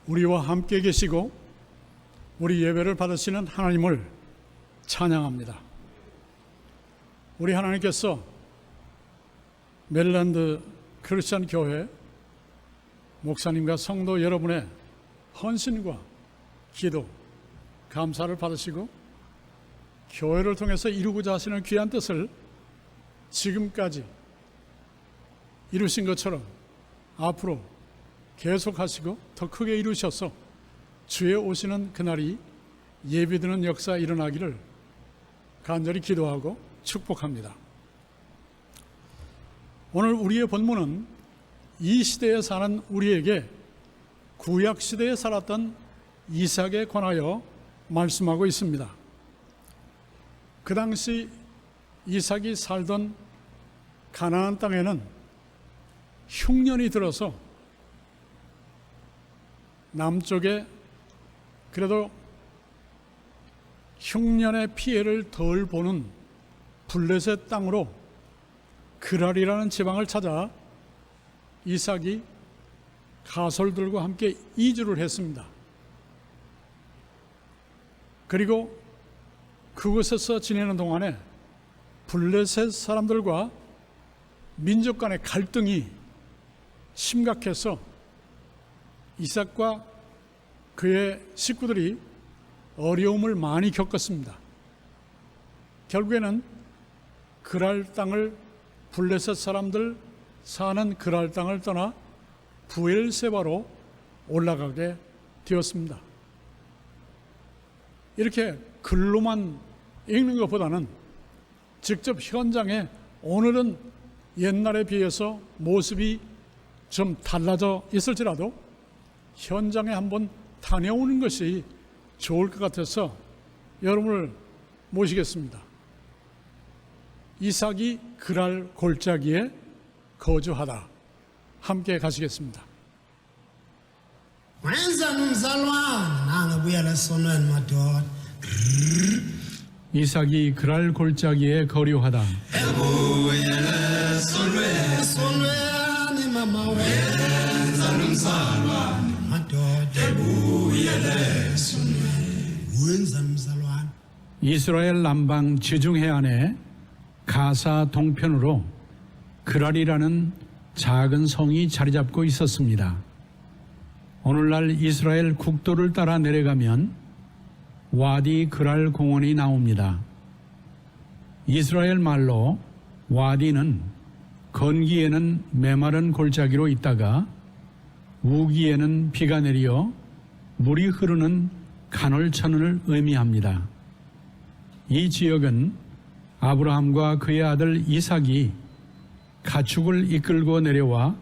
우리와 함께 계시고 우리 예배를 받으시는 하나님을 찬양합니다. 우리 하나님께서 메릴랜드 크리스천 교회 목사님과 성도 여러분의 헌신과 기도, 감사를 받으시고 교회를 통해서 이루고자 하시는 귀한 뜻을 지금까지 이루신 것처럼 앞으로 계속하시고 더 크게 이루셔서 주의 오시는 그날이 예비드는 역사 일어나기를 간절히 기도하고 축복합니다. 오늘 우리의 본문은 이 시대에 사는 우리에게 구약 시대에 살았던 이삭에 관하여 말씀하고 있습니다. 그 당시 이삭이 살던 가나안 땅에는 흉년이 들어서 남쪽에 그래도 흉년의 피해를 덜 보는 블레셋 땅으로 그랄이라는 지방을 찾아 이삭이 가솔들과 함께 이주를 했습니다. 그리고 그곳에서 지내는 동안에 블레셋 사람들과 민족 간의 갈등이 심각해서 이삭과 그의 식구들이 어려움을 많이 겪었습니다. 결국에는 그랄 땅을 블레셋 사람들 사는 그랄 땅을 떠나 부엘세바로 올라가게 되었습니다. 이렇게 글로만 읽는 것보다는 직접 현장에 오늘은 옛날에 비해서 모습이 좀 달라져 있을지라도 현장에 한번 다녀오는 것이 좋을 것 같아서 여러분을 모시겠습니다. 이삭이 그랄 골짜기에 거주하다. 함께 가시겠습니다. 이삭이 그랄 골짜기에 거류하다. 이스라엘 남방 지중 해안에 가사 동편으로 그랄이라는 작은 성이 자리 잡고 있었습니다. 오늘날 이스라엘 국도를 따라 내려가면 와디 그랄 공원이 나옵니다. 이스라엘 말로 와디는 건기에는 메마른 골짜기로 있다가 우기에는 비가 내려 물이 흐르는 간헐천을 의미합니다. 이 지역은 아브라함과 그의 아들 이삭이 가축을 이끌고 내려와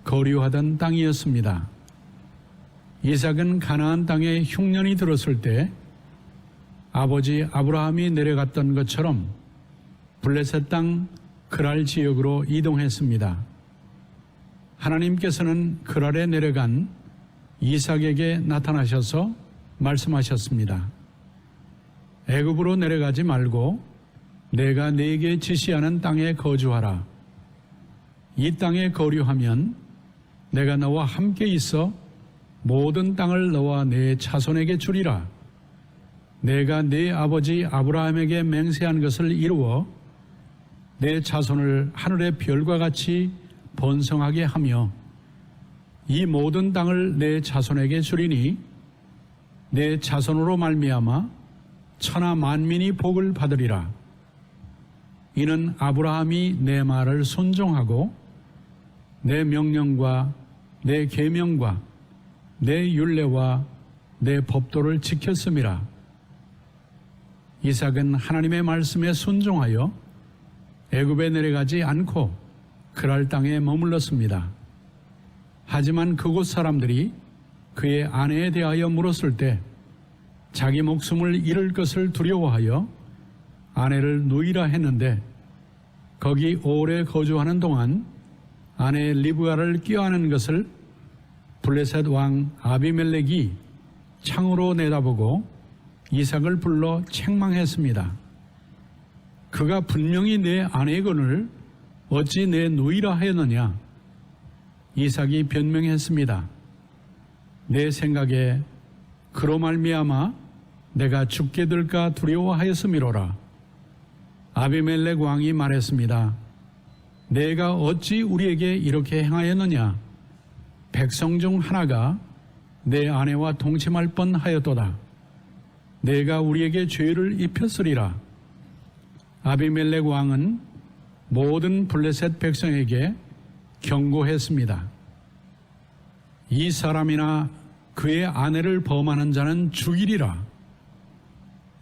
거류하던 땅이었습니다. 이삭은 가나안 땅에 흉년이 들었을 때 아버지 아브라함이 내려갔던 것처럼 블레셋 땅 그랄 지역으로 이동했습니다. 하나님께서는 그랄에 내려간 이삭에게 나타나셔서 말씀하셨습니다. 애굽으로 내려가지 말고 내가 네게 지시하는 땅에 거주하라. 이 땅에 거류하면 내가 너와 함께 있어 모든 땅을 너와 네 자손에게 주리라. 내가 네 아버지 아브라함에게 맹세한 것을 이루어 내 자손을 하늘의 별과 같이 번성하게 하며 이 모든 땅을 내 자손에게 주리니 내 자손으로 말미암아 천하 만민이 복을 받으리라. 이는 아브라함이 내 말을 순종하고 내 명령과 내 계명과 내 율례와 내 법도를 지켰음이라. 이삭은 하나님의 말씀에 순종하여 애굽에 내려가지 않고 그랄 땅에 머물렀습니다. 하지만 그곳 사람들이 그의 아내에 대하여 물었을 때 자기 목숨을 잃을 것을 두려워하여 아내를 누이라 했는데 거기 오래 거주하는 동안 아내 리브가를 껴안은 것을 블레셋 왕 아비멜렉이 창으로 내다보고 이삭을 불러 책망했습니다. 그가 분명히 내 아내거늘 어찌 내 누이라 하였느냐? 이삭이 변명했습니다. 내 생각에 그로 말미암아 내가 죽게 될까 두려워하였음이로라. 아비멜렉 왕이 말했습니다. 내가 어찌 우리에게 이렇게 행하였느냐? 백성 중 하나가 내 아내와 동침할 뻔하였도다. 내가 우리에게 죄를 입혔으리라. 아비멜렉 왕은 모든 블레셋 백성에게 경고했습니다. 이 사람이나 그의 아내를 범하는 자는 죽이리라.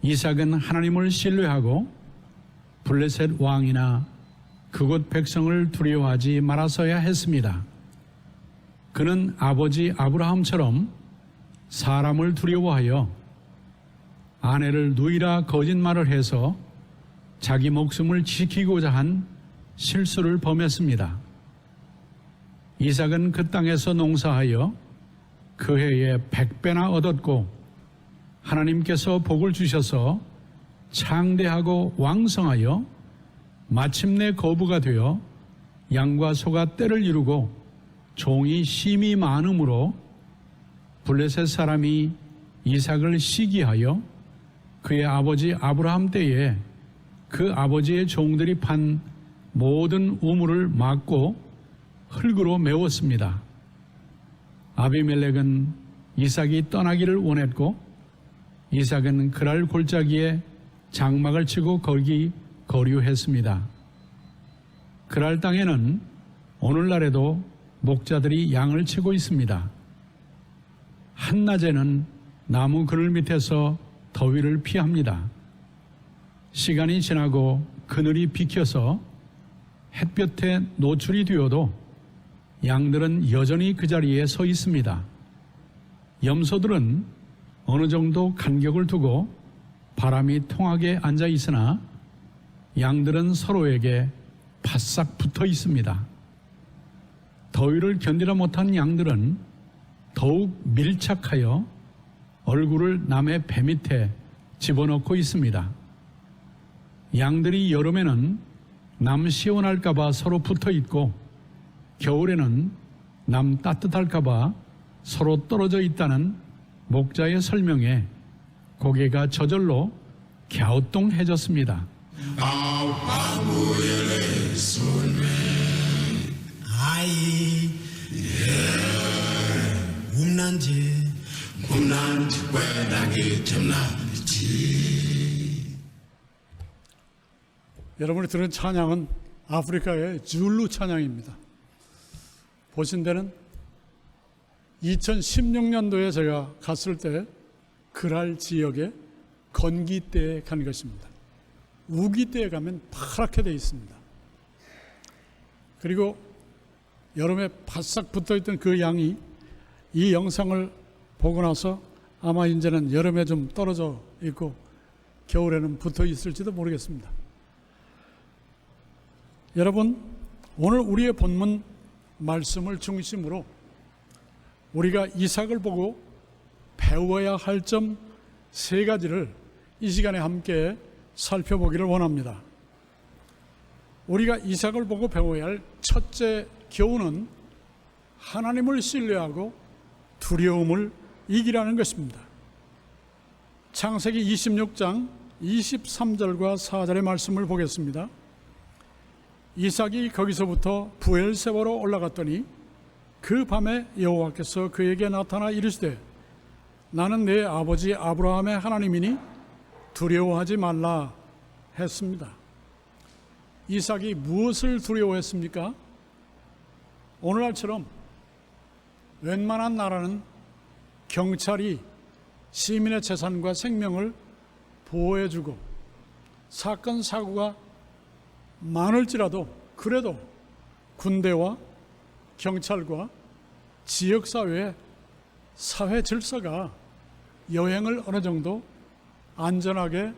이삭은 하나님을 신뢰하고 블레셋 왕이나 그곳 백성을 두려워하지 말았어야 했습니다. 그는 아버지 아브라함처럼 사람을 두려워하여 아내를 누이라 거짓말을 해서 자기 목숨을 지키고자 한 실수를 범했습니다. 이삭은 그 땅에서 농사하여 그 해에 100배나 얻었고 하나님께서 복을 주셔서 창대하고 왕성하여 마침내 거부가 되어 양과 소가 떼를 이루고 종이 심이 많음으로 블레셋 사람이 이삭을 시기하여 그의 아버지 아브라함 때에 그 아버지의 종들이 판 모든 우물을 막고 흙으로 메웠습니다. 아비멜렉은 이삭이 떠나기를 원했고 이삭은 그랄 골짜기에 장막을 치고 거기 거류했습니다. 그랄 땅에는 오늘날에도 목자들이 양을 치고 있습니다. 한낮에는 나무 그늘 밑에서 더위를 피합니다. 시간이 지나고 그늘이 비켜서 햇볕에 노출이 되어도 양들은 여전히 그 자리에 서 있습니다. 염소들은 어느 정도 간격을 두고 바람이 통하게 앉아 있으나 양들은 서로에게 바싹 붙어 있습니다. 더위를 견디다 못한 양들은 더욱 밀착하여 얼굴을 남의 배 밑에 집어넣고 있습니다. 양들이 여름에는 남 시원할까봐 서로 붙어 있고 겨울에는 남 따뜻할까봐 서로 떨어져 있다는 목자의 설명에 고개가 저절로 갸우뚱해졌습니다. 여러분이 들은 찬양은 아프리카의 줄루 찬양입니다. 보신 데는 2016년도에 제가 갔을 때 그랄 지역에 건기때에 간 것입니다. 우기때에 가면 파랗게 되어 있습니다. 그리고 여름에 바싹 붙어있던 그 양이 이 영상을 보고 나서 아마 이제는 여름에 좀 떨어져 있고 겨울에는 붙어 있을지도 모르겠습니다. 여러분, 오늘 우리의 본문 말씀을 중심으로 우리가 이삭을 보고 배워야 할 점 3가지를 이 시간에 함께 살펴보기를 원합니다. 우리가 이삭을 보고 배워야 할 첫째 교훈은 하나님을 신뢰하고 두려움을 이기라는 것입니다. 창세기 26장 23절과 4절의 말씀을 보겠습니다. 이삭이 거기서부터 부엘세바로 올라갔더니 그 밤에 여호와께서 그에게 나타나 이르시되 나는 내 아버지 아브라함의 하나님이니 두려워하지 말라 했습니다. 이삭이 무엇을 두려워했습니까? 오늘날처럼 웬만한 나라는 경찰이 시민의 재산과 생명을 보호해주고 사건 사고가 많을지라도 그래도 군대와 경찰과 지역사회의 사회 질서가 여행을 어느 정도 안전하게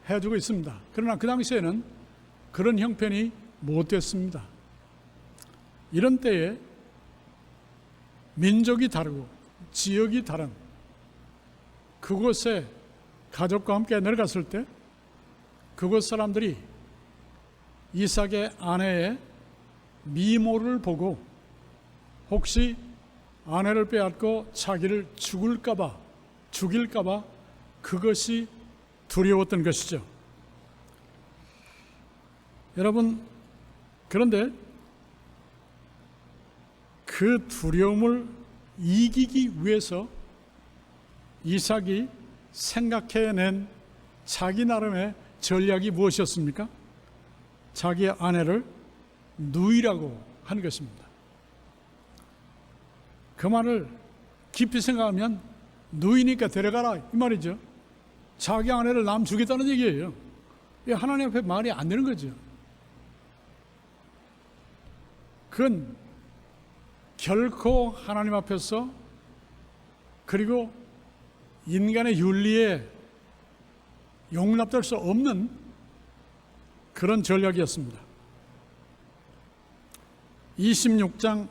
해주고 있습니다. 그러나 그 당시에는 그런 형편이 못 됐습니다. 이런 때에 민족이 다르고 지역이 다른 그곳에 가족과 함께 내려갔을 때 그곳 사람들이 이삭의 아내의 미모를 보고 혹시 아내를 빼앗고 자기를 죽일까봐 그것이 두려웠던 것이죠. 여러분, 그런데 그 두려움을 이기기 위해서 이삭이 생각해낸 자기 나름의 전략이 무엇이었습니까? 자기의 아내를 누이라고 하는 것입니다. 그 말을 깊이 생각하면 누이니까 데려가라 이 말이죠. 자기 아내를 남 주겠다는 얘기예요. 하나님 앞에 말이 안 되는 거죠. 그건 결코 하나님 앞에서 그리고 인간의 윤리에 용납될 수 없는 그런 전략이었습니다. 26장,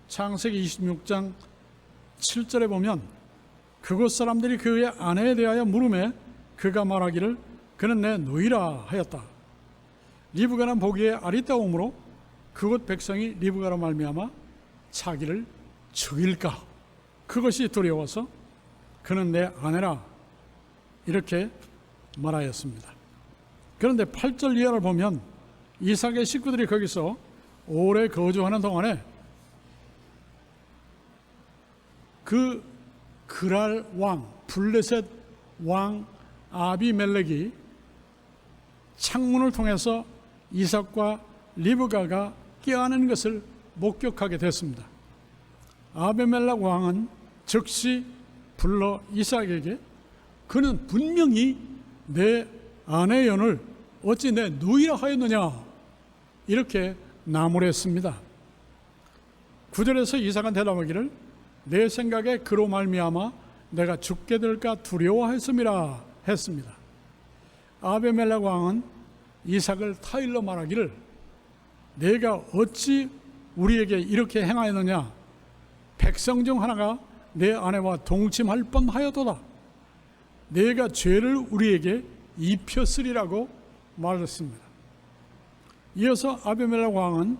창세기 26장 7절에 보면 그곳 사람들이 그의 아내에 대하여 물음에 그가 말하기를 그는 내 누이라 하였다. 리브가는 보기에 아리따움으로 그곳 백성이 리브가로 말미암아 자기를 죽일까, 그것이 두려워서 그는 내 아내라 이렇게 말하였습니다. 그런데 8절 이하를 보면 이삭의 식구들이 거기서 오래 거주하는 동안에 그 그랄 왕, 블레셋 왕 아비멜렉이 창문을 통해서 이삭과 리브가가 껴안은 것을 목격하게 됐습니다. 아비멜렉 왕은 즉시 불러 이삭에게 그는 분명히 내 아내 연을 어찌 내 누이라 하였느냐 이렇게 나무랬습니다. 9절에서 이삭은 대답하기를 내 생각에 그로 말미암아 내가 죽게 될까 두려워했음이라 했습니다. 아비멜렉 왕은 이삭을 타일러 말하기를 내가 어찌 우리에게 이렇게 행하였느냐, 백성 중 하나가 내 아내와 동침할 뻔하였도다. 내가 죄를 우리에게 입혔으리라고 말했습니다. 이어서 아비멜렉 왕은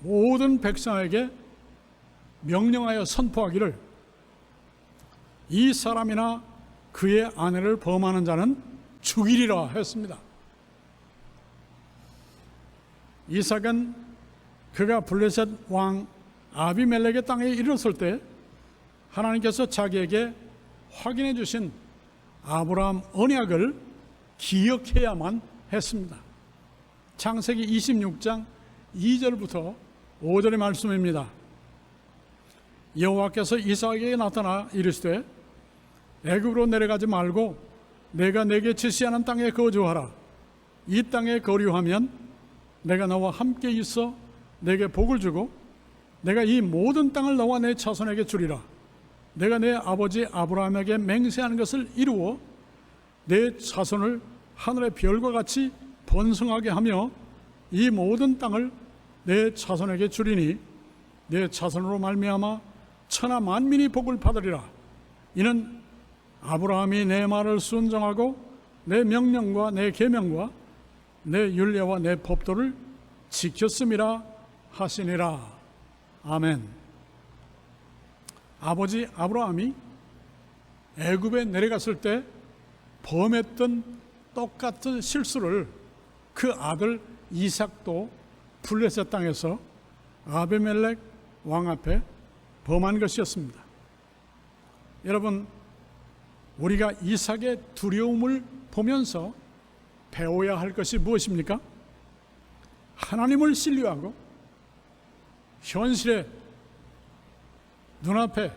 모든 백성에게 명령하여 선포하기를 이 사람이나 그의 아내를 범하는 자는 죽이리라 했습니다. 이삭은 그가 블레셋 왕 아비멜렉의 땅에 이르렀을 때 하나님께서 자기에게 확인해 주신 아브라함 언약을 기억해야만 했습니다. 창세기 26장 2절부터 5절의 말씀입니다. 여호와께서 이삭에게 나타나 이르시되 애굽으로 내려가지 말고 내가 내게 지시하는 땅에 거주하라. 이 땅에 거류하면 내가 너와 함께 있어 내게 복을 주고 내가 이 모든 땅을 너와 내 자손에게 주리라. 내가 내 아버지 아브라함에게 맹세하는 것을 이루어 내 자손을 하늘의 별과 같이 번성하게 하며 이 모든 땅을 내 자손에게 주리니 내 자손으로 말미암아 천하 만민이 복을 받으리라. 이는 아브라함이 내 말을 순종하고 내 명령과 내 계명과 내 율례와 내 법도를 지켰음이라 하시니라. 아멘. 아버지 아브라함이 애굽에 내려갔을 때 범했던 똑같은 실수를 그 아들 이삭도 블레셋 땅에서 아비멜렉 왕 앞에 범한 것이었습니다. 여러분, 우리가 이삭의 두려움을 보면서 배워야 할 것이 무엇입니까? 하나님을 신뢰하고 현실에 눈앞에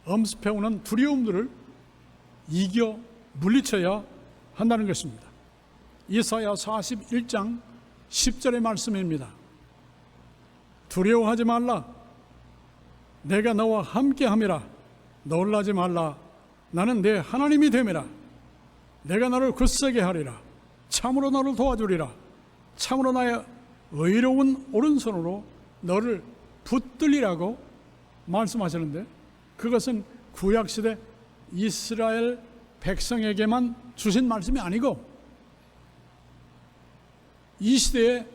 엄습해오는 두려움들을 이겨 물리쳐야 한다는 것입니다. 이사야 41장 10절의 말씀입니다. 두려워하지 말라. 내가 너와 함께함이라. 놀라지 말라. 나는 내 하나님이 됨이라. 내가 너를 굳세게 하리라. 참으로 너를 도와주리라. 참으로 나의 의로운 오른손으로 너를 붙들리라고 말씀하시는데, 그것은 구약시대 이스라엘 백성에게만 주신 말씀이 아니고 이 시대에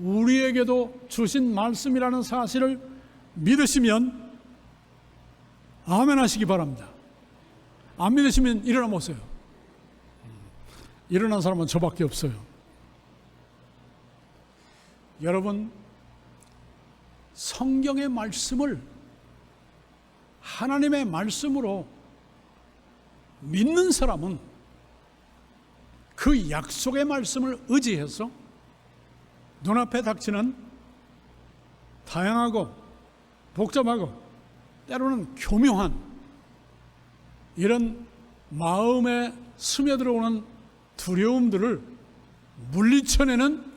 우리에게도 주신 말씀이라는 사실을 믿으시면 아멘 하시기 바랍니다. 안 믿으시면 일어나 보세요. 일어난 사람은 저밖에 없어요. 여러분, 성경의 말씀을 하나님의 말씀으로 믿는 사람은 그 약속의 말씀을 의지해서 눈앞에 닥치는 다양하고 복잡하고 때로는 교묘한 이런 마음에 스며들어오는 두려움들을 물리쳐내는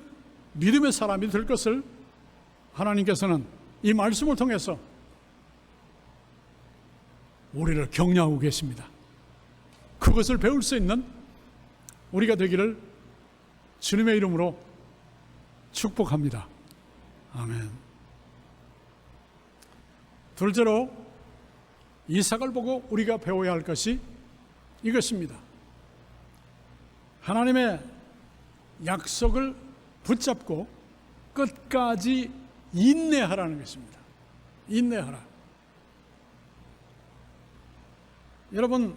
믿음의 사람이 될 것을 하나님께서는 이 말씀을 통해서 우리를 격려하고 계십니다. 그것을 배울 수 있는 우리가 되기를 주님의 이름으로 축복합니다. 아멘. 둘째로 이삭을 보고 우리가 배워야 할 것이 이것입니다. 하나님의 약속을 붙잡고 끝까지 인내하라는 것입니다. 인내하라. 여러분,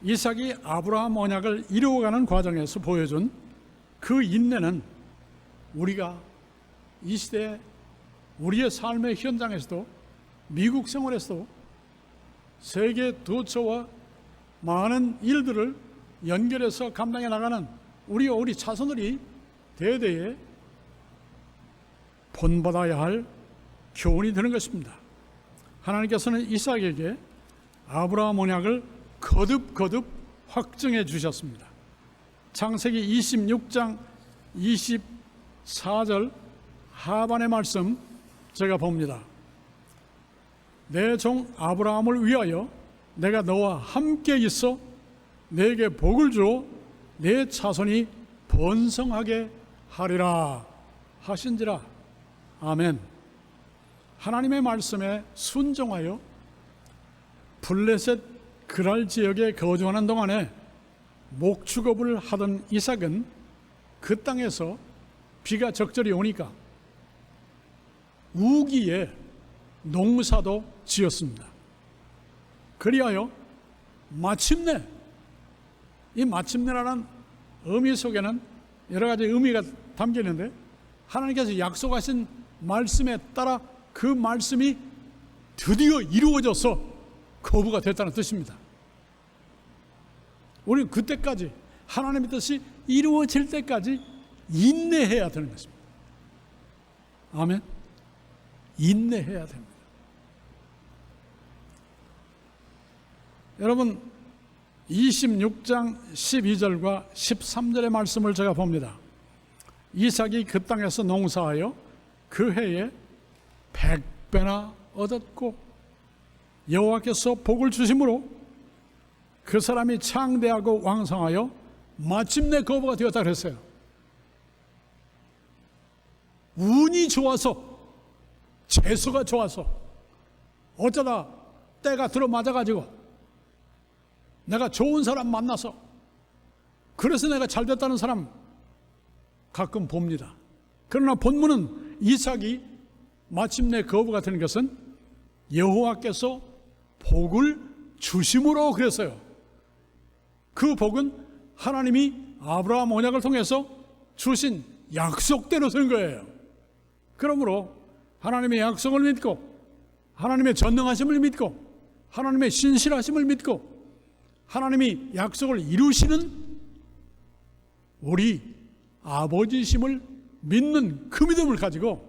이삭이 아브라함 언약을 이루어가는 과정에서 보여준 그 인내는 우리가 이 시대에 우리의 삶의 현장에서도 미국 생활에서도 세계 도처와 많은 일들을 연결해서 감당해 나가는 우리 자손들이 대대에 본받아야 할 교훈이 되는 것입니다. 하나님께서는 이삭에게 아브라함 언약을 거듭 확증해 주셨습니다. 창세기 26장 24절 하반의 말씀 제가 봅니다. 내 종 아브라함을 위하여 내가 너와 함께 있어 내게 복을 주어 내 자손이 번성하게 하리라 하신지라. 아멘. 하나님의 말씀에 순종하여 블레셋 그랄 지역에 거주하는 동안에 목축업을 하던 이삭은 그 땅에서 비가 적절히 오니까 우기에 농사도 지었습니다. 그리하여 마침내, 이 마침내라는 의미 속에는 여러 가지 의미가 담겨 있는데 하나님께서 약속하신 말씀에 따라 그 말씀이 드디어 이루어져서 거부가 됐다는 뜻입니다. 우리는 그때까지 하나님의 뜻이 이루어질 때까지 인내해야 되는 것입니다. 아멘. 인내해야 됩니다. 여러분, 26장 12절과 13절의 말씀을 제가 봅니다. 이삭이 그 땅에서 농사하여 그 해에 100배나 얻었고 여호와께서 복을 주심으로 그 사람이 창대하고 왕성하여 마침내 거부가 되었다 그랬어요. 운이 좋아서, 재수가 좋아서, 어쩌다 때가 들어맞아가지고 내가 좋은 사람 만나서 그래서 내가 잘 됐다는 사람 가끔 봅니다. 그러나 본문은 이삭이 마침내 거부가 되는 것은 여호와께서 복을 주심으로 그랬어요. 그 복은 하나님이 아브라함 언약을 통해서 주신 약속대로 된 거예요. 그러므로 하나님의 약속을 믿고 하나님의 전능하심을 믿고 하나님의 신실하심을 믿고 하나님이 약속을 이루시는 우리 아버지심을 믿는 그 믿음을 가지고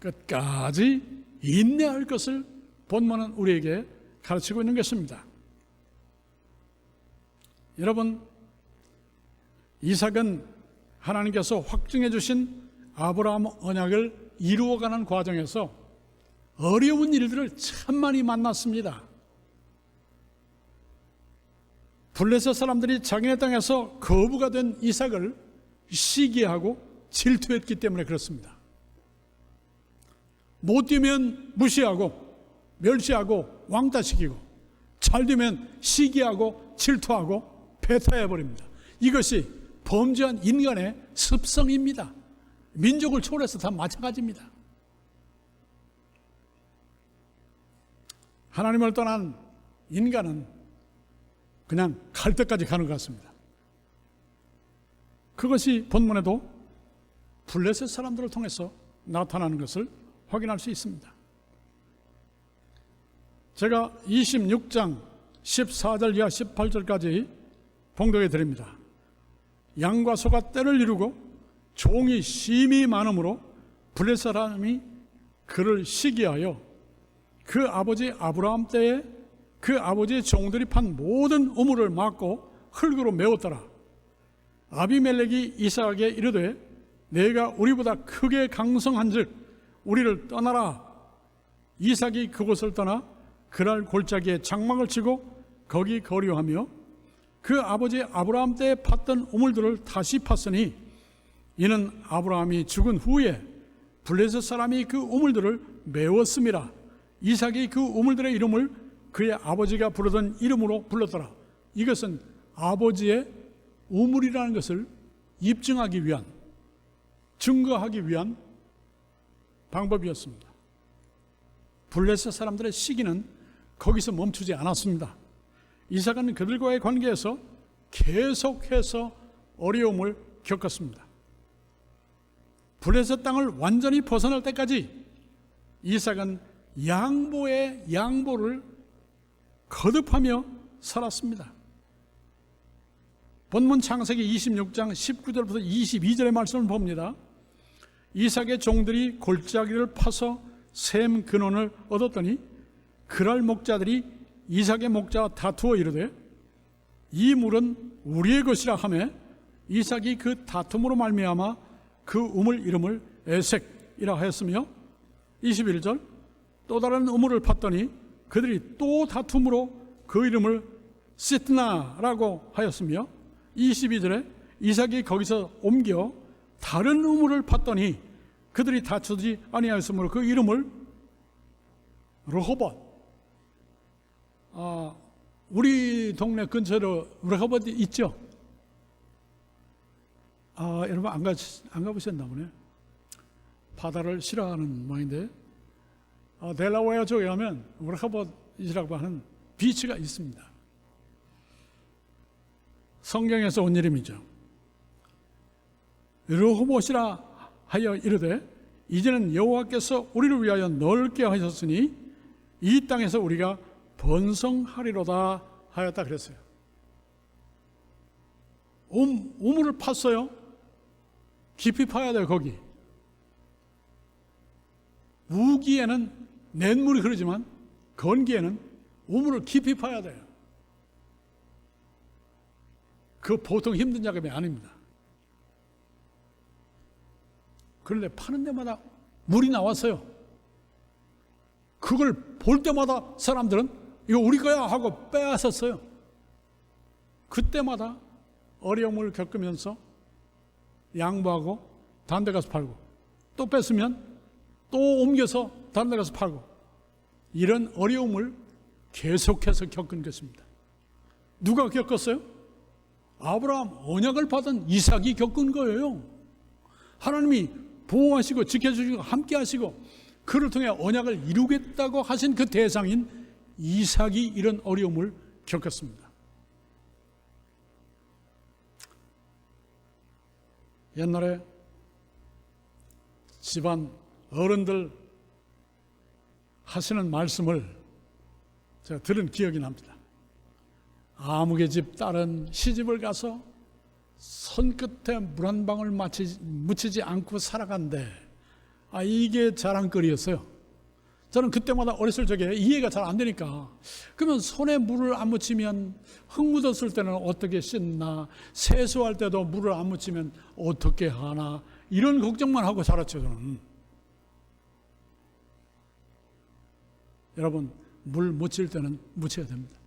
끝까지 인내할 것을 본문은 우리에게 가르치고 있는 것입니다. 여러분, 이삭은 하나님께서 확증해 주신 아브라함 언약을 이루어가는 과정에서 어려운 일들을 참 많이 만났습니다. 블레셋 사람들이 자기네 땅에서 거부가 된 이삭을 시기하고 질투했기 때문에 그렇습니다. 못 되면 무시하고 멸시하고 왕따시키고 잘 되면 시기하고 질투하고 배타해버립니다. 이것이 범죄한 인간의 습성입니다. 민족을 초월해서 다 마찬가지입니다. 하나님을 떠난 인간은 그냥 갈 때까지 가는 것 같습니다. 그것이 본문에도 블레셋 사람들을 통해서 나타나는 것을 확인할 수 있습니다. 제가 26장 14절 이하 18절까지 봉독해 드립니다. 양과 소가 때를 이루고 종이 심히 많음으로 블레셋 사람이 그를 시기하여 그 아버지 아브라함 때에 그 아버지의 종들이 판 모든 우물을 막고 흙으로 메웠더라. 아비멜렉이 이삭에게 이르되 내가 우리보다 크게 강성한즉 우리를 떠나라. 이삭이 그곳을 떠나 그날 골짜기에 장막을 치고 거기 거류하며 그 아버지 아브라함 때에 팠던 우물들을 다시 팠으니 이는 아브라함이 죽은 후에 블레셋 사람이 그 우물들을 메웠음이라. 이삭이 그 우물들의 이름을 그의 아버지가 부르던 이름으로 불렀더라. 이것은 아버지의 우물이라는 것을 입증하기 위한, 증거하기 위한 방법이었습니다. 블레셋 사람들의 시기는 거기서 멈추지 않았습니다. 이삭은 그들과의 관계에서 계속해서 어려움을 겪었습니다. 블레셋 땅을 완전히 벗어날 때까지 이삭은 양보의 양보를 거듭하며 살았습니다. 본문 창세기 26장 19절부터 22절의 말씀을 봅니다. 이삭의 종들이 골짜기를 파서 샘 근원을 얻었더니 그랄 목자들이 이삭의 목자와 다투어 이르되 이 물은 우리의 것이라 하매 이삭이 그 다툼으로 말미암아 그 우물 이름을 에색이라 하였으며 21절 또 다른 우물을 팠더니 그들이 또 다툼으로 그 이름을 시트나라고 하였으며 22절에 이삭이 거기서 옮겨 다른 우물을 팠더니 그들이 다투지 아니하였으므로 그 이름을 르호봇. 우리 동네 근처로 르호봇 있죠? 여러분 안 가보셨나 보네. 바다를 싫어하는 모양인데 델라웨어 쪽에 가면 르호봇이라고 하는 비치가 있습니다. 성경에서 온 이름이죠. 르호봇이라 하여 이르되 이제는 여호와께서 우리를 위하여 넓게 하셨으니 이 땅에서 우리가 번성하리로다 하였다 그랬어요. 우물을 팠어요. 깊이 파야 돼요. 거기 우기에는 냇물이 흐르지만 건기에는 우물을 깊이 파야 돼요. 그 보통 힘든 작업이 아닙니다. 그런데 파는 데마다 물이 나왔어요. 그걸 볼 때마다 사람들은 이거 우리 거야 하고 빼앗았어요. 그때마다 어려움을 겪으면서 양보하고 다른 데 가서 팔고 또 뺐으면 또 옮겨서 다른 데 가서 팔고 이런 어려움을 계속해서 겪은 것입니다. 누가 겪었어요? 아브라함 언약을 받은 이삭이 겪은 거예요. 하나님이 보호하시고 지켜주시고 함께 하시고 그를 통해 언약을 이루겠다고 하신 그 대상인 이삭이 이런 어려움을 겪었습니다. 옛날에 집안 어른들 하시는 말씀을 제가 들은 기억이 납니다. 아무개 집 딸은 시집을 가서 손끝에 물 한 방울 묻히지 않고 살아간대. 이게 자랑거리였어요. 저는 그때마다 어렸을 적에 이해가 잘 안 되니까 그러면 손에 물을 안 묻히면 흙 묻었을 때는 어떻게 씻나, 세수할 때도 물을 안 묻히면 어떻게 하나, 이런 걱정만 하고 자랐죠. 저는. 여러분, 물 묻힐 때는 묻혀야 됩니다.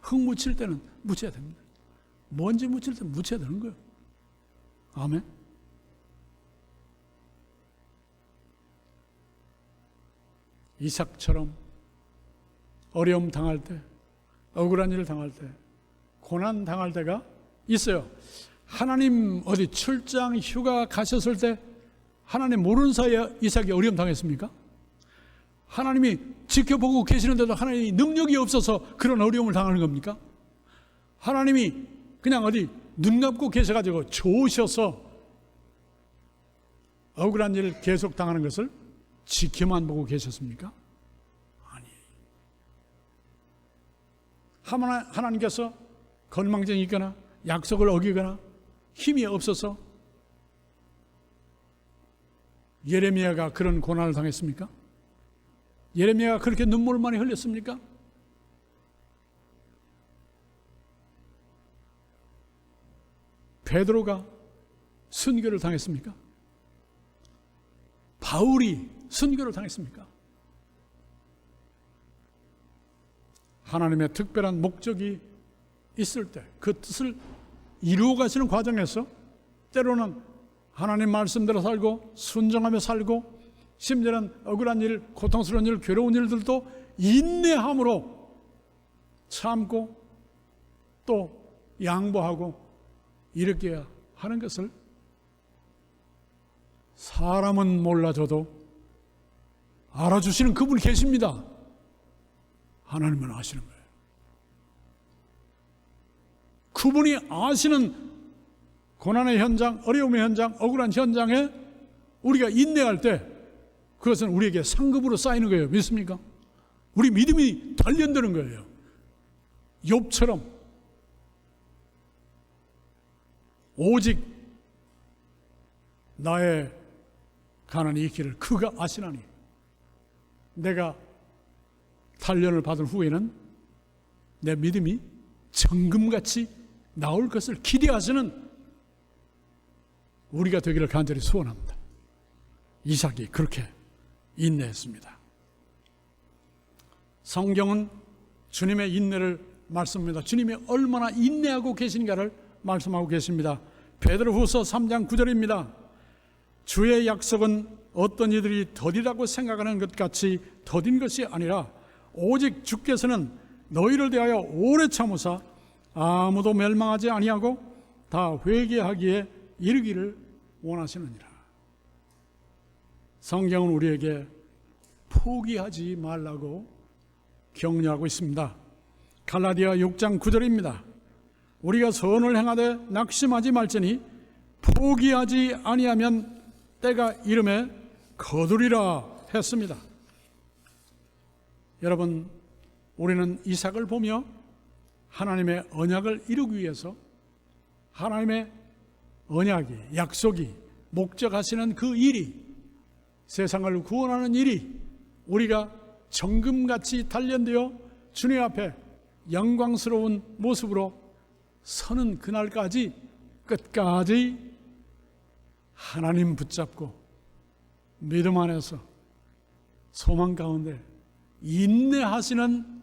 흙 묻힐 때는 묻혀야 됩니다. 먼지 묻힐 때는 묻혀야 되는 거예요. 아멘. 이삭처럼 어려움 당할 때, 억울한 일 당할 때, 고난 당할 때가 있어요. 하나님 어디 출장 휴가 가셨을 때 하나님 모르는 사이에 이삭이 어려움 당했습니까? 하나님이 지켜보고 계시는데도 하나님이 능력이 없어서 그런 어려움을 당하는 겁니까? 하나님이 그냥 어디 눈 감고 계셔가지고 좋으셔서 억울한 일을 계속 당하는 것을 지켜만 보고 계셨습니까? 아니에요. 하나님께서 건망쟁이거나 약속을 어기거나 힘이 없어서 예레미야가 그런 고난을 당했습니까? 예레미야가 그렇게 눈물을 많이 흘렸습니까? 베드로가 순교를 당했습니까? 바울이 순교를 당했습니까? 하나님의 특별한 목적이 있을 때 그 뜻을 이루어 가시는 과정에서 때로는 하나님 말씀대로 살고 순종하며 살고 심지어는 억울한 일, 고통스러운 일, 괴로운 일들도 인내함으로 참고 또 양보하고 이렇게 하는 것을 사람은 몰라줘도 알아주시는 그분이 계십니다. 하나님은 아시는 거예요. 그분이 아시는 고난의 현장, 어려움의 현장, 억울한 현장에 우리가 인내할 때 그것은 우리에게 상급으로 쌓이는 거예요. 믿습니까? 우리 믿음이 단련되는 거예요. 욥처럼 오직 나의 가난이 이 길을 그가 아시나니 내가 단련을 받은 후에는 내 믿음이 정금같이 나올 것을 기대하시는 우리가 되기를 간절히 소원합니다. 이삭이 그렇게 인내했습니다. 성경은 주님의 인내를 말씀합니다. 주님이 얼마나 인내하고 계신가를 말씀하고 계십니다. 베드로후서 3장 9절입니다. 주의 약속은 어떤 이들이 더디다고 생각하는 것 같이 더딘 것이 아니라 오직 주께서는 너희를 대하여 오래 참으사 아무도 멸망하지 아니하고 다 회개하기에 이르기를 원하시느니라. 성경은 우리에게 포기하지 말라고 격려하고 있습니다. 갈라디아 6장 9절입니다. 우리가 선을 행하되 낙심하지 말지니 포기하지 아니하면 때가 이름에 거두리라 했습니다. 여러분, 우리는 이삭을 보며 하나님의 언약을 이루기 위해서 하나님의 언약이, 약속이, 목적하시는 그 일이, 세상을 구원하는 일이 우리가 정금같이 단련되어 주님 앞에 영광스러운 모습으로 서는 그날까지 끝까지 하나님 붙잡고 믿음 안에서 소망 가운데 인내하시는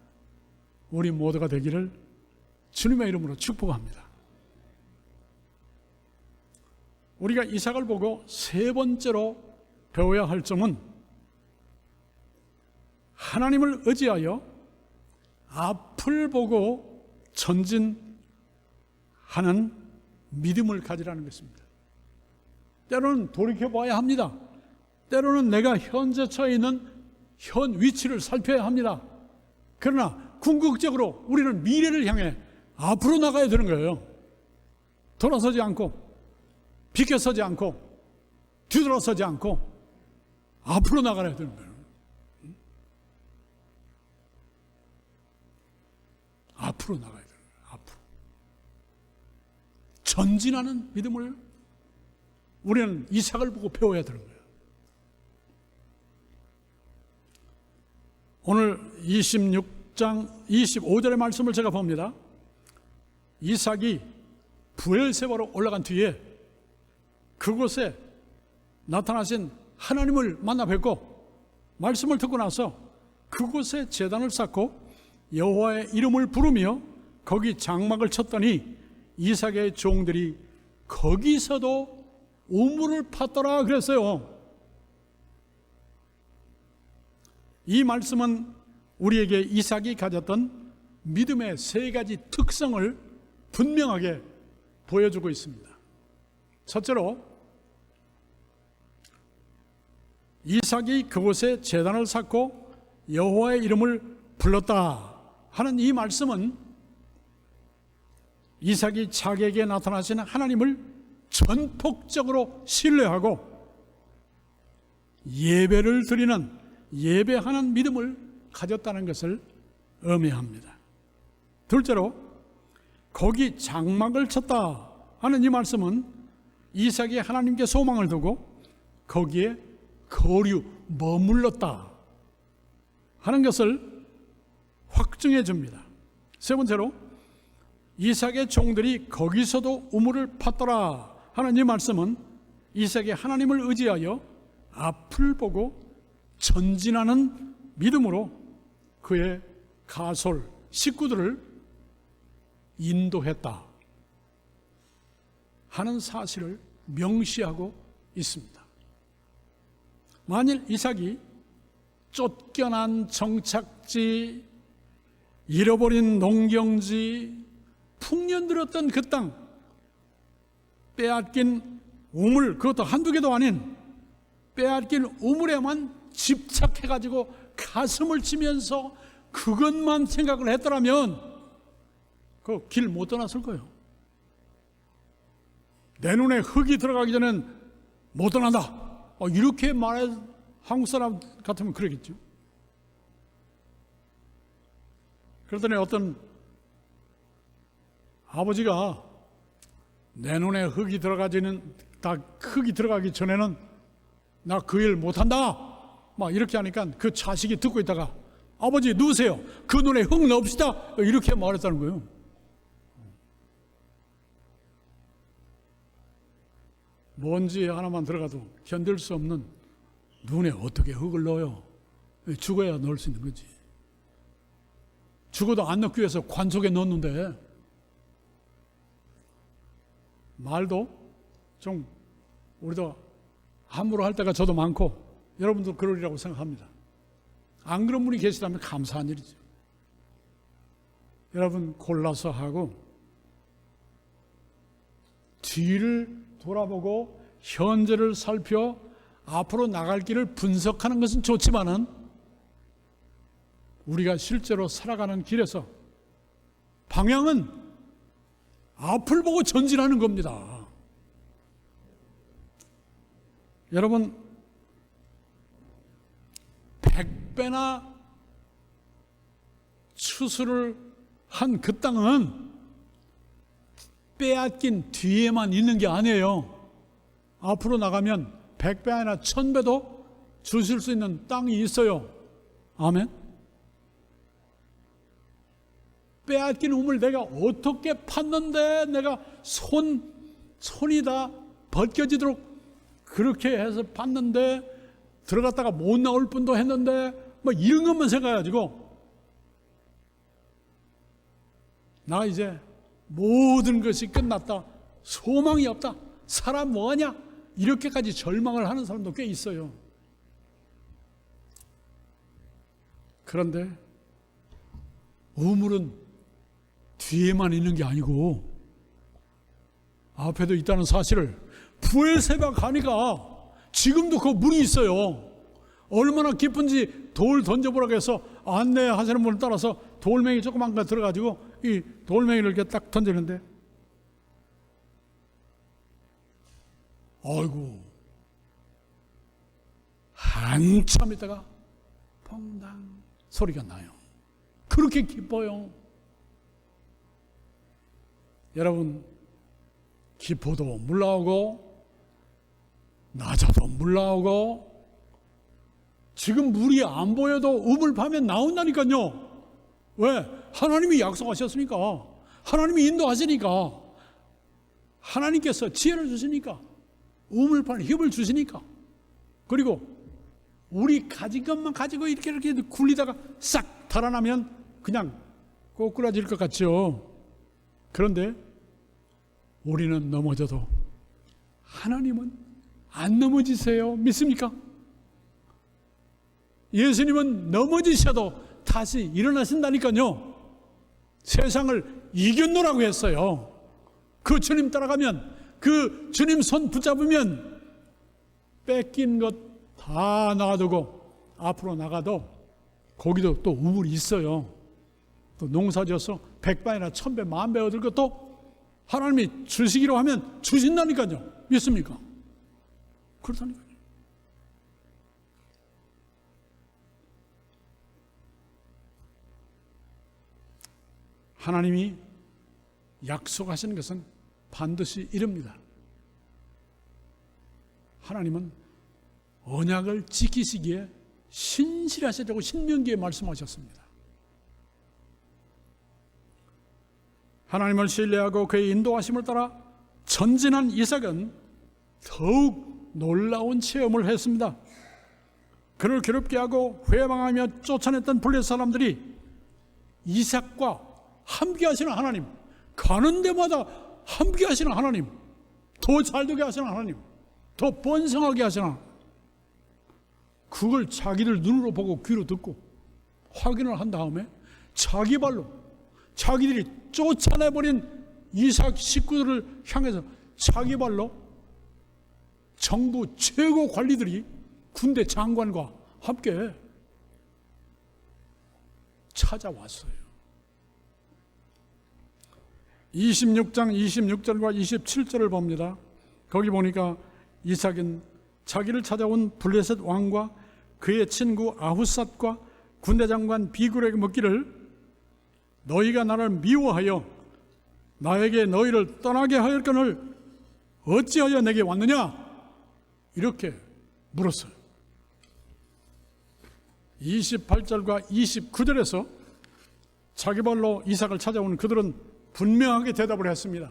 우리 모두가 되기를 주님의 이름으로 축복합니다. 우리가 이삭을 보고 세 번째로 배워야 할 점은 하나님을 의지하여 앞을 보고 전진하는 믿음을 가지라는 것입니다. 때로는 돌이켜봐야 합니다. 때로는 내가 현재 처해 있는 현 위치를 살펴야 합니다. 그러나 궁극적으로 우리는 미래를 향해 앞으로 나가야 되는 거예요. 돌아서지 않고 비켜서지 않고 뒤돌아서지 않고 앞으로 나가야 되는 거예요. 앞으로 나가야 되는 거예요. 앞으로 전진하는 믿음을 우리는 이삭을 보고 배워야 되는 거예요. 오늘 26장 25절의 말씀을 제가 봅니다. 이삭이 브엘세바로 올라간 뒤에 그곳에 나타나신 하나님을 만나 뵙고 말씀을 듣고 나서 그곳에 제단을 쌓고 여호와의 이름을 부르며 거기 장막을 쳤더니 이삭의 종들이 거기서도 우물을 팠더라 그랬어요. 이 말씀은 우리에게 이삭이 가졌던 믿음의 세 가지 특성을 분명하게 보여주고 있습니다. 첫째로 이삭이 그곳에 제단을 쌓고 여호와의 이름을 불렀다 하는 이 말씀은 이삭이 자기에게 나타나시는 하나님을 전폭적으로 신뢰하고 예배를 드리는 예배하는 믿음을 가졌다는 것을 의미합니다. 둘째로 거기 장막을 쳤다 하는 이 말씀은 이삭이 하나님께 소망을 두고 거기에 거류 머물렀다 하는 것을 확증해 줍니다. 세 번째로 이삭의 종들이 거기서도 우물을 팠더라 하는 이 말씀은 이삭이 하나님을 의지하여 앞을 보고 전진하는 믿음으로 그의 가솔 식구들을 인도했다 하는 사실을 명시하고 있습니다. 만일 이삭이 쫓겨난 정착지, 잃어버린 농경지, 풍년 들었던 그 땅, 빼앗긴 우물, 그것도 한두 개도 아닌 빼앗긴 우물에만 집착해가지고 가슴을 치면서 그것만 생각을 했더라면 그 길 못 떠났을 거예요. 내 눈에 흙이 들어가기 전엔 못 떠난다. 이렇게 말해 한국 사람 같으면 그러겠죠. 그러더니 어떤 아버지가 내 눈에 흙이 들어가기 전에는 나 그 일 못한다 막 이렇게 하니까 그 자식이 듣고 있다가 아버지 누우세요. 그 눈에 흙 넣읍시다. 이렇게 말했다는 거예요. 먼지 하나만 들어가도 견딜 수 없는 눈에 어떻게 흙을 넣어요? 죽어야 넣을 수 있는 거지. 죽어도 안 넣기 위해서 관 속에 넣었는데 말도 좀 우리도 함부로 할 때가 저도 많고 여러분도 그러리라고 생각합니다. 안 그런 분이 계시다면 감사한 일이죠. 여러분 골라서 하고 뒤를 돌아보고 현재를 살펴 앞으로 나갈 길을 분석하는 것은 좋지만은 우리가 실제로 살아가는 길에서 방향은 앞을 보고 전진하는 겁니다. 여러분 100배나 추수를 한 그 땅은 빼앗긴 뒤에만 있는 게 아니에요. 앞으로 나가면 100배 아니라 1000배도 주실 수 있는 땅이 있어요. 아멘. 빼앗긴 우물 내가 어떻게 팠는데 내가 손이 다 벗겨지도록 그렇게 해서 팠는데 들어갔다가 못 나올 뻔도 했는데 뭐 이런 것만 생각해가지고 나 이제 모든 것이 끝났다. 소망이 없다. 사람 뭐하냐? 이렇게까지 절망을 하는 사람도 꽤 있어요. 그런데 우물은 뒤에만 있는 게 아니고 앞에도 있다는 사실을 부엘세바 가니까 지금도 그 문이 있어요. 얼마나 깊은지 돌 던져보라고 해서 안내하시는 분을 따라서 돌멩이 조그만 거 들어가지고 이 돌멩이를 이렇게 딱 던지는데 아이고 한참 있다가 퐁당 소리가 나요. 그렇게 기뻐요. 여러분 기포도 물 나오고 낮아도 물 나오고 지금 물이 안 보여도 우물 파면 나온다니까요. 왜? 하나님이 약속하셨으니까. 하나님이 인도하시니까. 하나님께서 지혜를 주시니까. 우물 파는 힘을 주시니까. 그리고 우리 가진 것만 가지고 이렇게 굴리다가 싹 달아나면 그냥 꼬꾸라질 것 같죠. 그런데 우리는 넘어져도 하나님은 안 넘어지세요. 믿습니까? 예수님은 넘어지셔도 다시 일어나신다니까요. 세상을 이겼노라고 했어요. 그 주님 따라가면, 그 주님 손 붙잡으면 뺏긴 것 다 놔두고 앞으로 나가도 거기도 또 우물이 있어요. 또 농사지어서 100배나 1000배, 10,000배 얻을 것도 하나님이 주시기로 하면 주신다니까요. 믿습니까? 그렇다니까요. 하나님이 약속하시는 것은 반드시 이릅니다. 하나님은 언약을 지키시기에 신실하시다고 신명기에 말씀하셨습니다. 하나님을 신뢰하고 그의 인도하심을 따라 전진한 이삭은 더욱 놀라운 체험을 했습니다. 그를 괴롭게 하고 회방하며 쫓아냈던 블레셋 사람들이 이삭과 함께 하시는 하나님, 가는 데마다 함께 하시는 하나님, 더 잘되게 하시는 하나님, 더 번성하게 하시는 하나님, 그걸 자기들 눈으로 보고 귀로 듣고 확인을 한 다음에 자기 발로 자기들이 쫓아내버린 이삭 식구들을 향해서 자기 발로 정부 최고 관리들이 군대 장관과 함께 찾아왔어요. 26장 26절과 27절을 봅니다. 거기 보니까 이삭은 자기를 찾아온 블레셋 왕과 그의 친구 아후삿과 군대 장관 비굴에게 묻기를 너희가 나를 미워하여 나에게 너희를 떠나게 하였거늘 어찌하여 내게 왔느냐? 이렇게 물었어요. 28절과 29절에서 자기 발로 이삭을 찾아온 그들은 분명하게 대답을 했습니다.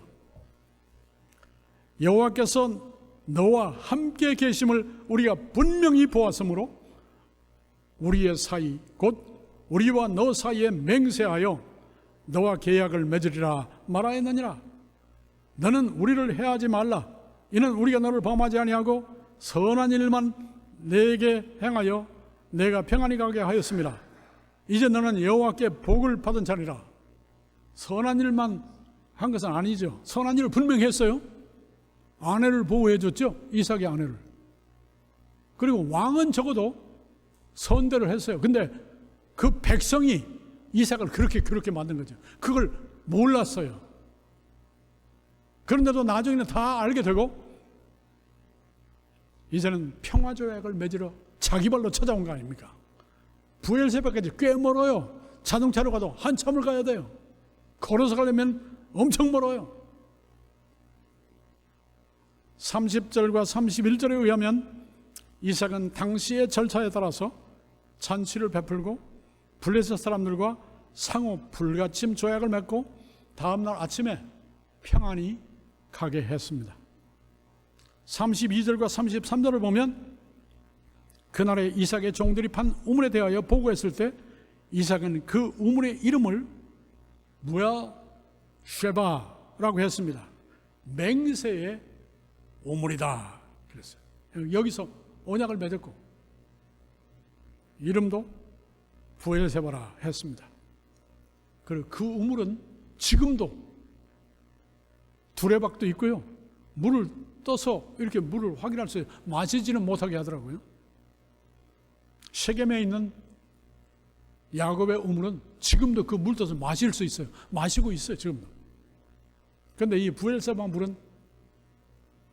여호와께서 너와 함께 계심을 우리가 분명히 보았으므로 우리의 사이 곧 우리와 너 사이에 맹세하여 너와 계약을 맺으리라 말하였느니라. 너는 우리를 해하지 말라. 이는 우리가 너를 범하지 아니하고 선한 일만 내게 행하여 내가 평안히 가게 하였습니다. 이제 너는 여호와께 복을 받은 자리라. 선한 일만 한 것은 아니죠. 선한 일을 분명히 했어요. 아내를 보호해 줬죠. 이삭의 아내를. 그리고 왕은 적어도 선대를 했어요. 근데 그 백성이 이삭을 그렇게 만든 거죠. 그걸 몰랐어요. 그런데도 나중에는 다 알게 되고 이제는 평화조약을 맺으러 자기 발로 찾아온 거 아닙니까? 부엘세바까지 꽤 멀어요. 자동차로 가도 한참을 가야 돼요. 걸어서 가려면 엄청 멀어요. 30절과 31절에 의하면 이삭은 당시의 절차에 따라서 잔치를 베풀고 블레셋 사람들과 상호 불가침 조약을 맺고 다음날 아침에 평안히 가게 했습니다. 32절과 33절을 보면 그날에 이삭의 종들이 판 우물에 대하여 보고했을 때 이삭은 그 우물의 이름을 무야 쉐바라고 했습니다. 맹세의 우물이다 그랬어요. 여기서 언약을 맺었고 이름도 부엘세바라 했습니다. 그리고 그 우물은 지금도 두레박도 있고요. 물을 떠서 이렇게 물을 확인할 수 있어요. 마시지는 못하게 하더라고요. 셰겜에 있는 야곱의 우물은 지금도 그 물 떠서 마실 수 있어요. 마시고 있어요. 지금도. 그런데 이 부엘세바 물은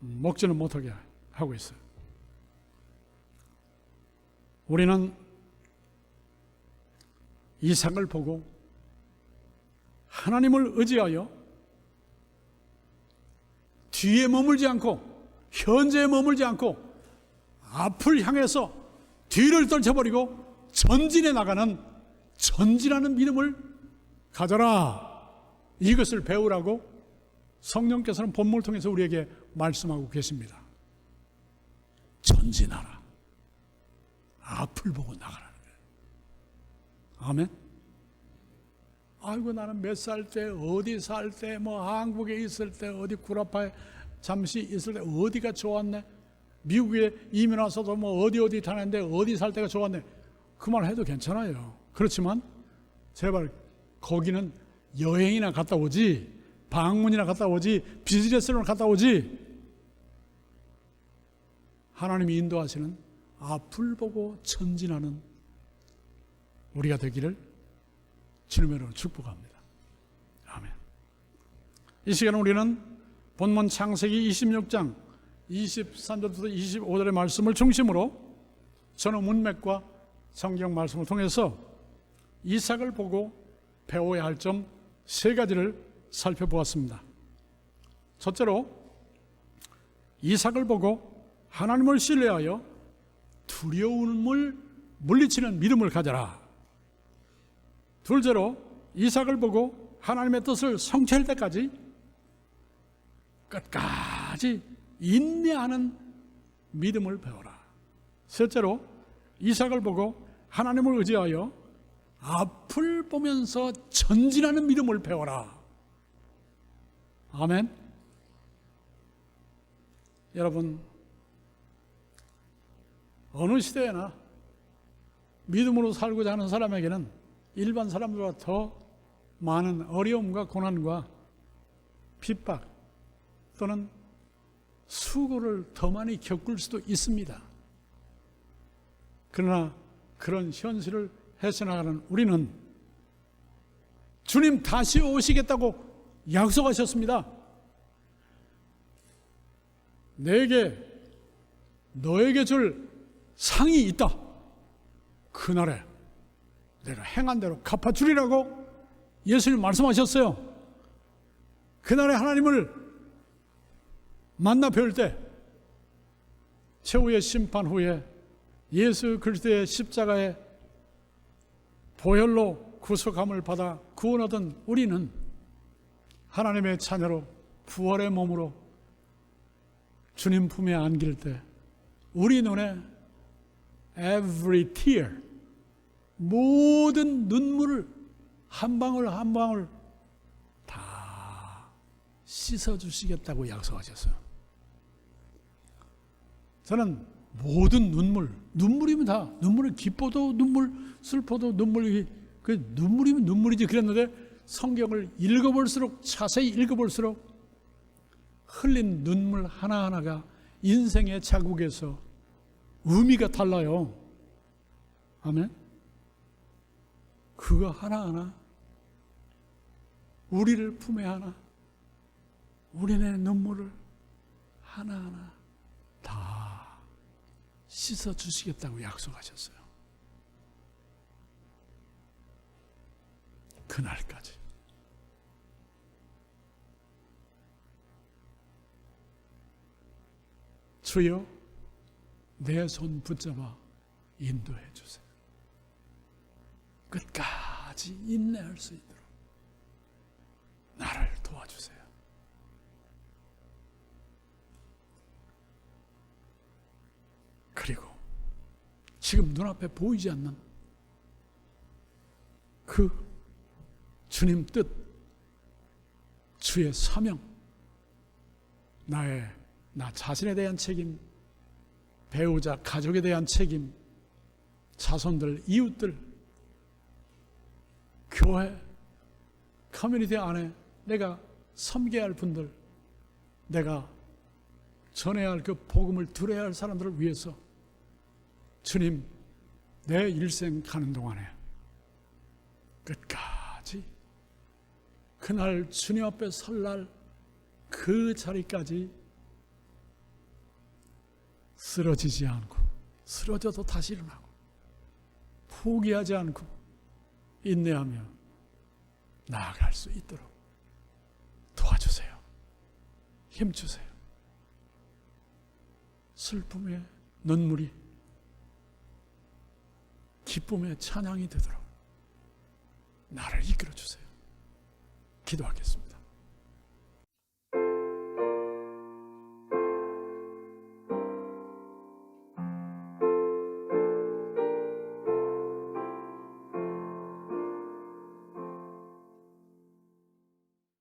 먹지는 못하게 하고 있어요. 우리는 이삭을 보고 하나님을 의지하여 뒤에 머물지 않고 현재에 머물지 않고 앞을 향해서 뒤를 떨쳐버리고 전진해 나가는 전진하는 믿음을 가져라. 이것을 배우라고 성령께서는 본문을 통해서 우리에게 말씀하고 계십니다. 전진하라. 앞을 보고 나가라는 거예요. 아멘. 아이고 나는 몇 살 때 어디 살 때 뭐 한국에 있을 때 어디 구라파에 잠시 있을 때 어디가 좋았네. 미국에 이민 와서도 뭐 어디 다녔는데 어디 살 때가 좋았네. 그 말 해도 괜찮아요. 그렇지만 제발 거기는 여행이나 갔다 오지 방문이나 갔다 오지 비즈니스로나 갔다 오지 하나님이 인도하시는 앞을 보고 전진하는 우리가 되기를 주님의 이름으로 축복합니다. 아멘. 이 시간 우리는 본문 창세기 26장 23절부터 25절의 말씀을 중심으로 전후 문맥과 성경 말씀을 통해서 이삭을 보고 배워야 할 점 3가지를 살펴보았습니다. 첫째로 이삭을 보고 하나님을 신뢰하여 두려움을 물리치는 믿음을 가져라. 둘째로 이삭을 보고 하나님의 뜻을 성취할 때까지 끝까지 인내하는 믿음을 배워라. 셋째로 이삭을 보고 하나님을 의지하여 앞을 보면서 전진하는 믿음을 배워라. 아멘. 여러분, 어느 시대에나 믿음으로 살고자 하는 사람에게는 일반 사람들보다 더 많은 어려움과 고난과 핍박 또는 수고를 더 많이 겪을 수도 있습니다. 그러나 그런 현실을 헤쳐나가는 우리는 주님 다시 오시겠다고 약속하셨습니다. 내게 너에게 줄 상이 있다. 그날에 내가 행한 대로 갚아주리라고 예수님 말씀하셨어요. 그날에 하나님을 만나 뵐 때 최후의 심판 후에 예수 그리스도의 십자가의 보혈로 구속함을 받아 구원 얻은 우리는 하나님의 자녀로 부활의 몸으로 주님 품에 안길 때 우리 눈에 every tear, 모든 눈물을 한 방울 한 방울 다 씻어주시겠다고 약속하셨어요. 저는 모든 눈물이면 다, 눈물은 기뻐도 눈물, 슬퍼도 눈물이, 그 눈물이면 눈물이지 그랬는데 성경을 읽어볼수록, 자세히 읽어볼수록 흘린 눈물 하나하나가 인생의 자국에서 의미가 달라요. 아멘. 그거 하나하나 우리를 품에 하나, 우리네 눈물을 하나하나 다 씻어주시겠다고 약속하셨어요. 그날까지. 주여 내 손 붙잡아 인도해 주세요. 끝까지 인내할 수 있도록 나를 도와주세요. 그리고 지금 눈앞에 보이지 않는 그 주님 뜻, 주의 사명, 나 자신에 대한 책임, 배우자, 가족에 대한 책임, 자손들, 이웃들, 교회, 커뮤니티 안에 내가 섬겨야 할 분들, 내가 전해야 할 그 복음을 들어야 할 사람들을 위해서 주님, 내 일생 가는 동안에 끝까지 그날 주님 앞에 설날 그 자리까지 쓰러지지 않고, 쓰러져도 다시 일어나고, 포기하지 않고 인내하며 나아갈 수 있도록 도와주세요. 힘주세요. 슬픔의 눈물이 기쁨의 찬양이 되도록 나를 이끌어주세요. 기도하겠습니다.